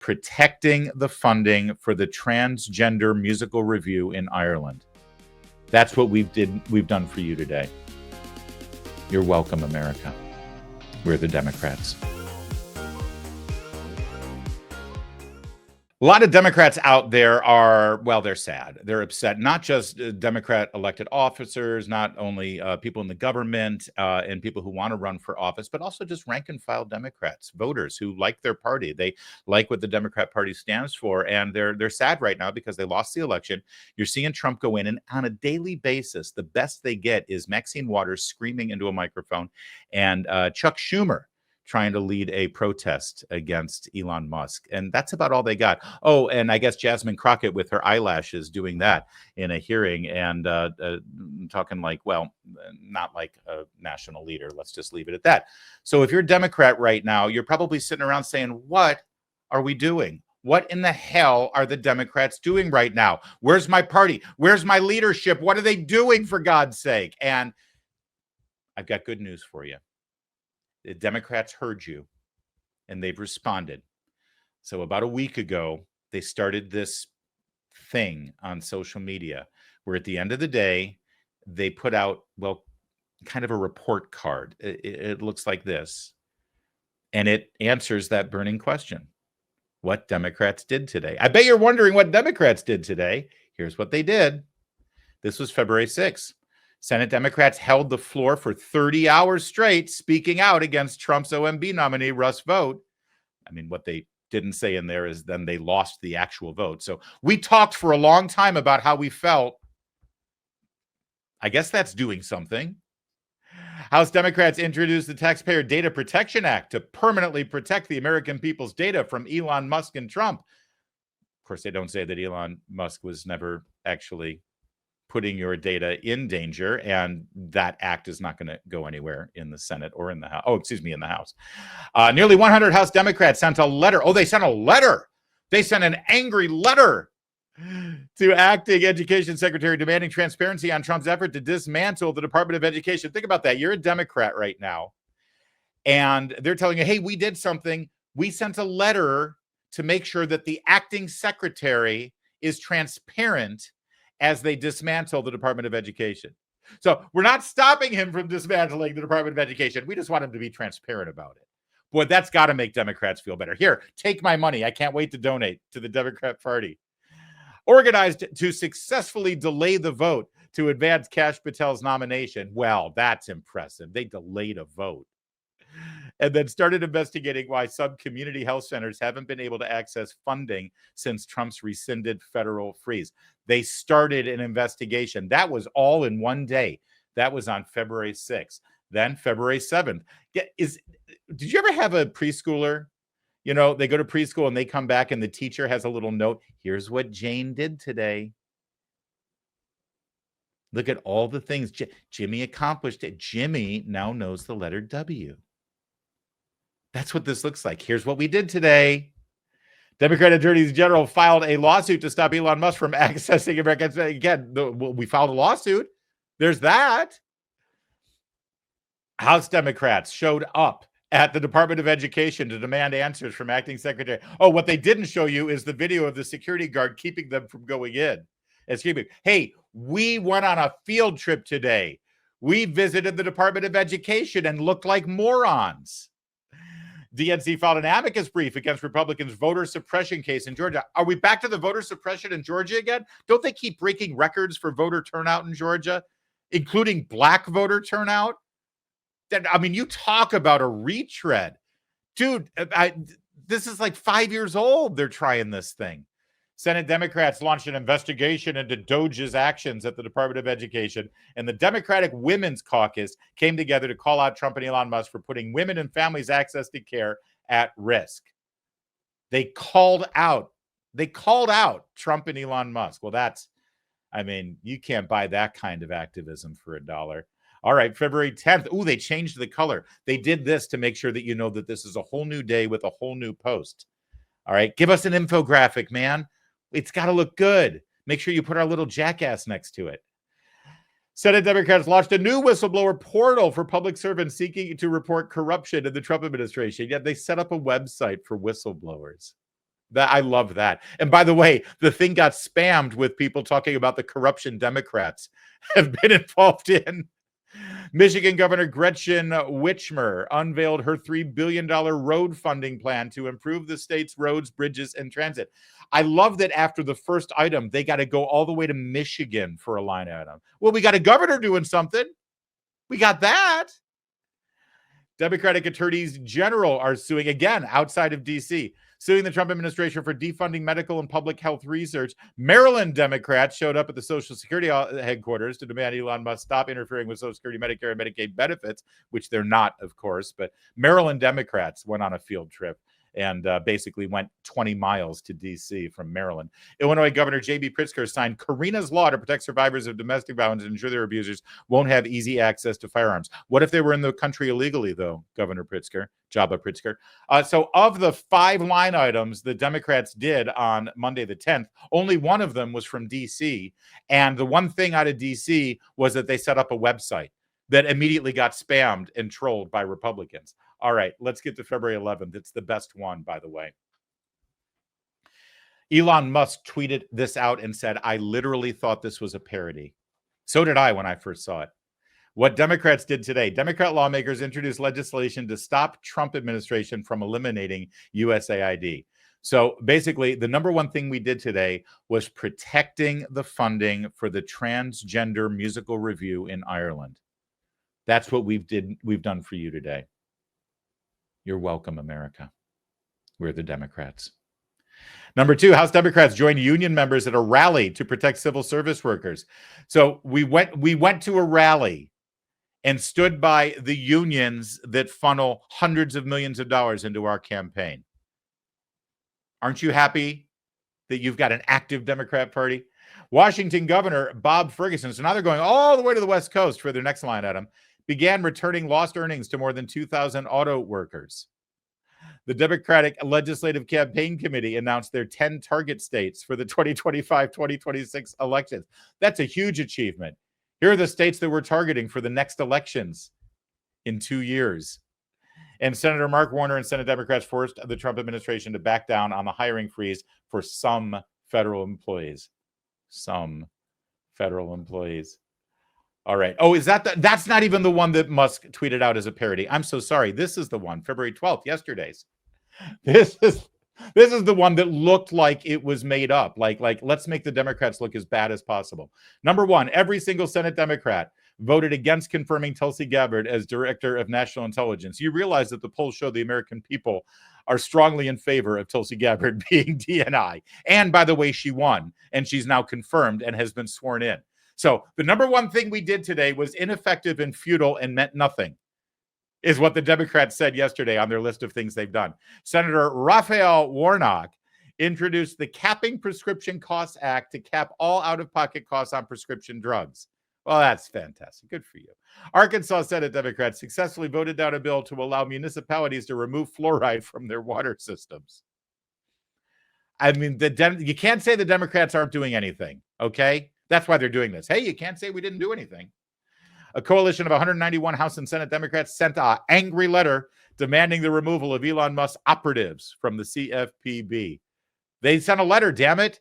protecting the funding for the transgender musical review in Ireland. That's what we've done for you today. You're welcome, America. We're the Democrats. A lot of Democrats out there are, well, they're sad. They're upset. Not just Democrat elected officers, not only people in the government and people who want to run for office, but also just rank and file Democrats, voters who like their party. They like what the Democrat Party stands for, and they're sad right now because they lost the election. You're seeing Trump go in, and on a daily basis, the best they get is Maxine Waters screaming into a microphone and Chuck Schumer trying to lead a protest against Elon Musk. And that's about all they got. Oh, and I guess Jasmine Crockett with her eyelashes doing that in a hearing and talking like, well, not like a national leader. Let's just leave it at that. So if you're a Democrat right now, you're probably sitting around saying, what are we doing? What in the hell are the Democrats doing right now? Where's my party? Where's my leadership? What are they doing, for God's sake? And I've got good news for you. The Democrats heard you, and they've responded. So about a week ago, they started this thing on social media where at the end of the day, they put out, well, kind of a report card. It looks like this, and it answers that burning question. What Democrats did today. I bet you're wondering what Democrats did today. Here's what they did. This was February 6th. Senate Democrats held the floor for 30 hours straight, speaking out against Trump's OMB nominee, Russ Vought. I mean, what they didn't say in there is then they lost the actual vote. So we talked for a long time about how we felt. I guess that's doing something. House Democrats introduced the Taxpayer Data Protection Act to permanently protect the American people's data from Elon Musk and Trump. Of course, they don't say that Elon Musk was never actually putting your data in danger, and that act is not going to go anywhere in the Senate or in the House. In the House. Nearly 100 House Democrats sent a letter. Oh, they sent a letter. They sent an angry letter to acting Education Secretary demanding transparency on Trump's effort to dismantle the Department of Education. Think about that. You're a Democrat right now, and they're telling you, hey, we did something. We sent a letter to make sure that the acting secretary is transparent as they dismantle the Department of Education. So we're not stopping him from dismantling the Department of Education. We just want him to be transparent about it. Boy, that's got to make Democrats feel better. Here, take my money. I can't wait to donate to the Democrat Party. Organized to successfully delay the vote to advance Kash Patel's nomination. Well, that's impressive. They delayed a vote. And then started investigating why some community health centers haven't been able to access funding since Trump's rescinded federal freeze. They started an investigation. That was all in one day. That was on February 6th. Then February 7th. Did you ever have a preschooler? You know, they go to preschool and they come back and the teacher has a little note. Here's what Jane did today. Look at all the things Jimmy accomplished. Jimmy now knows the letter W. That's what this looks like. Here's what we did today. Democrat Attorney General filed a lawsuit to stop Elon Musk from accessing Americans. Again, we filed a lawsuit. There's that. House Democrats showed up at the Department of Education to demand answers from acting secretary. Oh, what they didn't show you is the video of the security guard keeping them from going in. Excuse me. Hey, we went on a field trip today. We visited the Department of Education and looked like morons. DNC filed an amicus brief against Republicans' voter suppression case in Georgia. Are we back to the voter suppression in Georgia again? Don't they keep breaking records for voter turnout in Georgia, including black voter turnout? I mean, you talk about a retread. Dude, this is like 5 years old. They're trying this thing. Senate Democrats launched an investigation into DOJ's actions at the Department of Education, and the Democratic Women's Caucus came together to call out Trump and Elon Musk for putting women and families' access to care at risk. They called out Trump and Elon Musk. Well, you can't buy that kind of activism for $1. All right, February 10th. Ooh, they changed the color. They did this to make sure that you know that this is a whole new day with a whole new post. All right, give us an infographic, man. It's got to look good. Make sure you put our little jackass next to it. Senate Democrats launched a new whistleblower portal for public servants seeking to report corruption in the Trump administration. Yet they set up a website for whistleblowers. That I love that. And by the way, the thing got spammed with people talking about the corruption Democrats have been involved in. Michigan Governor Gretchen Whitmer unveiled her $3 billion road funding plan to improve the state's roads, bridges, and transit. I love that after the first item, they got to go all the way to Michigan for a line item. Well, we got a governor doing something. We got that. Democratic attorneys general are suing again outside of D.C., suing the Trump administration for defunding medical and public health research. Maryland Democrats showed up at the Social Security headquarters to demand Elon Musk stop interfering with Social Security, Medicare, and Medicaid benefits, which they're not, of course. But Maryland Democrats went on a field trip and basically went 20 miles to D.C. from Maryland. Illinois Governor J.B. Pritzker signed Karina's Law to protect survivors of domestic violence and ensure their abusers won't have easy access to firearms. What if they were in the country illegally, though, Governor Pritzker, Jabba Pritzker? So of the 5 line items the Democrats did on Monday the 10th, only one of them was from D.C. And the one thing out of D.C. was that they set up a website that immediately got spammed and trolled by Republicans. All right, let's get to February 11th. It's the best one, by the way. Elon Musk tweeted this out and said, I literally thought this was a parody. So did I when I first saw it. What Democrats did today, Democrat lawmakers introduced legislation to stop Trump administration from eliminating USAID. So basically, the number one thing we did today was protecting the funding for the transgender musical review in Ireland. That's what we've done for you today. You're welcome, America. We're the Democrats. Number 2, House Democrats joined union members at a rally to protect civil service workers. So we went to a rally and stood by the unions that funnel hundreds of millions of dollars into our campaign. Aren't you happy that you've got an active Democrat Party? Washington Governor Bob Ferguson, so now they're going all the way to the West Coast for their next line item, began returning lost earnings to more than 2,000 auto workers. The Democratic Legislative Campaign Committee announced their 10 target states for the 2025-2026 elections. That's a huge achievement. Here are the states that we're targeting for the next elections in 2 years. And Senator Mark Warner and Senate Democrats forced the Trump administration to back down on the hiring freeze for some federal employees. Some federal employees. All right. Oh, is that's not even the one that Musk tweeted out as a parody. I'm so sorry. This is the one, February 12th, yesterday's. This is the one that looked like it was made up. Like let's make the Democrats look as bad as possible. Number 1, every single Senate Democrat voted against confirming Tulsi Gabbard as Director of National Intelligence. You realize that the polls show the American people are strongly in favor of Tulsi Gabbard being DNI. And by the way, she won, and she's now confirmed and has been sworn in. So the number one thing we did today was ineffective and futile and meant nothing, is what the Democrats said yesterday on their list of things they've done. Senator Raphael Warnock introduced the Capping Prescription Costs Act to cap all out-of-pocket costs on prescription drugs. Well, that's fantastic. Good for you. Arkansas Senate Democrats successfully voted down a bill to allow municipalities to remove fluoride from their water systems. I mean, you can't say the Democrats aren't doing anything, okay? That's why they're doing this. Hey, you can't say we didn't do anything. A coalition of 191 House and Senate Democrats sent an angry letter demanding the removal of Elon Musk's operatives from the CFPB. They sent a letter, damn it.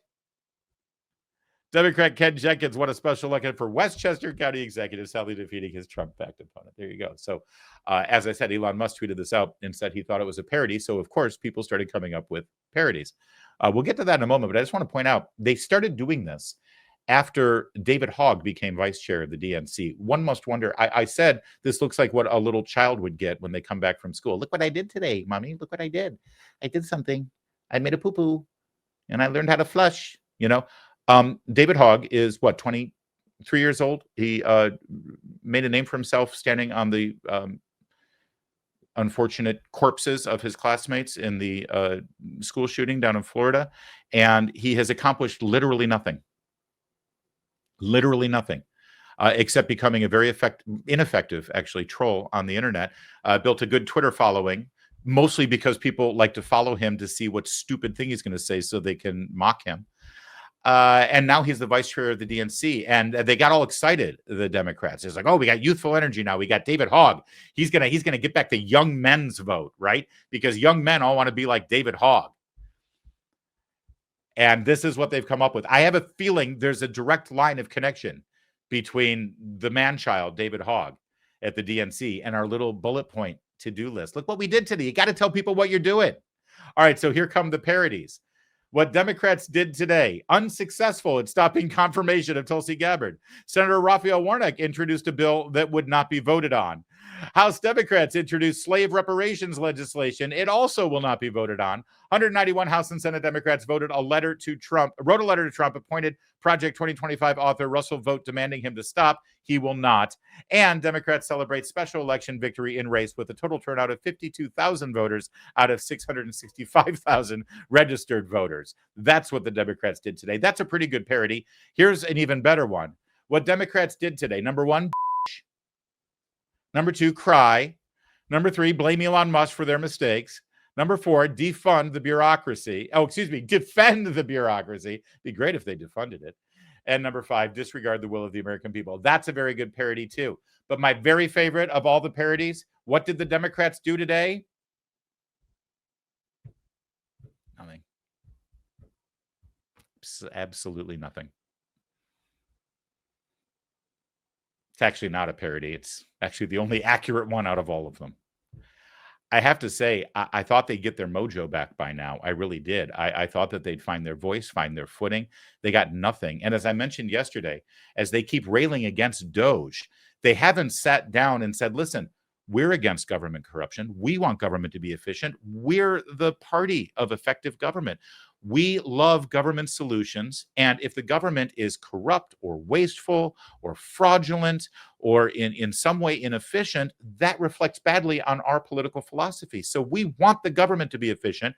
Democrat Ken Jenkins won a special election for Westchester County Executive, sadly defeating his Trump-backed opponent. There you go. So, as I said, Elon Musk tweeted this out and said he thought it was a parody. So, of course, people started coming up with parodies. We'll get to that in a moment, but I just want to point out they started doing this after David Hogg became vice chair of the DNC. One must wonder, I said this looks like what a little child would get when they come back from school. Look what I did today, Mommy. Look what I did. I did something. I made a poo-poo, and I learned how to flush, you know. David Hogg is, 23 years old. He made a name for himself standing on the unfortunate corpses of his classmates in the school shooting down in Florida, and he has accomplished literally nothing. Literally nothing, except becoming a very ineffective, actually, troll on the internet. Built a good Twitter following, mostly because people like to follow him to see what stupid thing he's going to say so they can mock him. And now he's the vice chair of the DNC, and they got all excited, the Democrats. It's like, oh, we got youthful energy now. We got David Hogg. He's gonna get back the young men's vote, right? Because young men all want to be like David Hogg. And this is what they've come up with. I have a feeling there's a direct line of connection between the man-child, David Hogg, at the DNC, and our little bullet point to-do list. Look what we did today. You got to tell people what you're doing. All right, so here come the parodies. What Democrats did today, unsuccessful at stopping confirmation of Tulsi Gabbard. Senator Raphael Warnock introduced a bill that would not be voted on. House Democrats introduced slave reparations legislation. It also will not be voted on. 191 House and Senate Democrats wrote a letter to Trump, appointed Project 2025 author Russell Vogt demanding him to stop. He will not. And Democrats celebrate special election victory in race with a total turnout of 52,000 voters out of 665,000 registered voters. That's what the Democrats did today. That's a pretty good parody. Here's an even better one. What Democrats did today. Number one, number two, cry. Number three, blame Elon Musk for their mistakes. Number four, defund the bureaucracy. Defend the bureaucracy. Be great if they defunded it. And number five, disregard the will of the American people. That's a very good parody too. But my very favorite of all the parodies, what did the Democrats do today? Nothing. Absolutely nothing. It's actually not a parody. It's actually the only accurate one out of all of them. I have to say, I thought they'd get their mojo back by now. I really did. I thought that they'd find their voice, find their footing. They got nothing. And as I mentioned yesterday, as they keep railing against Doge, they haven't sat down and said, listen, we're against government corruption. We want government to be efficient. We're the party of effective government. We love government solutions. And if the government is corrupt or wasteful or fraudulent or in some way inefficient, that reflects badly on our political philosophy. So we want the government to be efficient.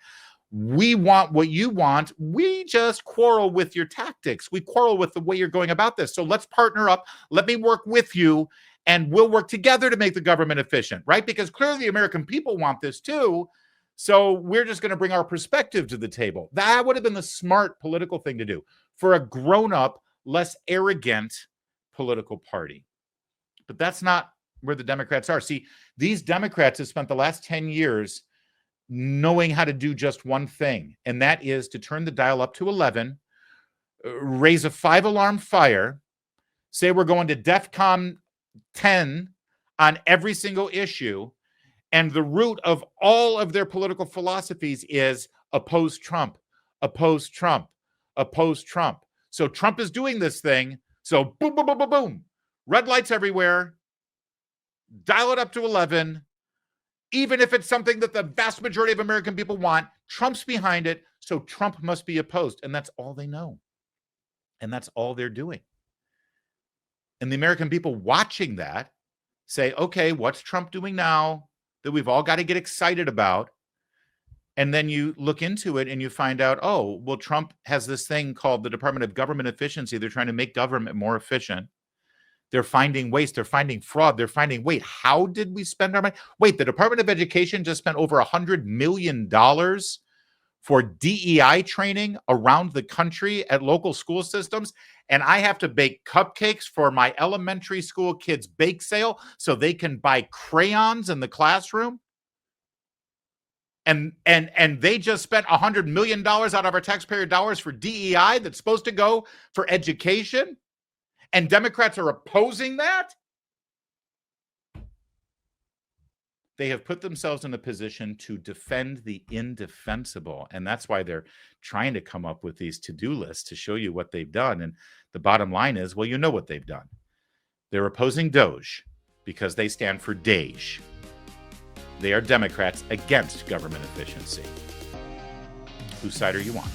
We want what you want. We just quarrel with your tactics. We quarrel with the way you're going about this. So let's partner up. Let me work with you, and we'll work together to make the government efficient, right? Because clearly the American people want this too. So we're just going to bring our perspective to the table. That would have been the smart political thing to do for a grown-up, less arrogant political party. But that's not where the Democrats are. See, these Democrats have spent the last 10 years knowing how to do just one thing, and that is to turn the dial up to 11, raise a 5-alarm fire, say we're going to DEFCON 10 on every single issue, and the root of all of their political philosophies is oppose Trump, oppose Trump, oppose Trump. So Trump is doing this thing. So boom, boom, boom, boom, boom. Red lights everywhere. Dial it up to 11. Even if it's something that the vast majority of American people want, Trump's behind it. So Trump must be opposed. And that's all they know. And that's all they're doing. And the American people watching that say, okay, what's Trump doing now that we've all got to get excited about? And then you look into it and you find out, oh, well, Trump has this thing called the Department of Government Efficiency. They're trying to make government more efficient. They're finding waste. They're finding fraud. They're finding, wait, how did we spend our money? Wait, the Department of Education just spent over $100 million for DEI training around the country at local school systems. And I have to bake cupcakes for my elementary school kids' bake sale so they can buy crayons in the classroom. And they just spent $100 million out of our taxpayer dollars for DEI that's supposed to go for education. And Democrats are opposing that. They have put themselves in a position to defend the indefensible. And that's why they're trying to come up with these to-do lists to show you what they've done. And the bottom line is, well, you know what they've done. They're opposing Doge because they stand for Dej. They are Democrats against government efficiency. Whose side are you on?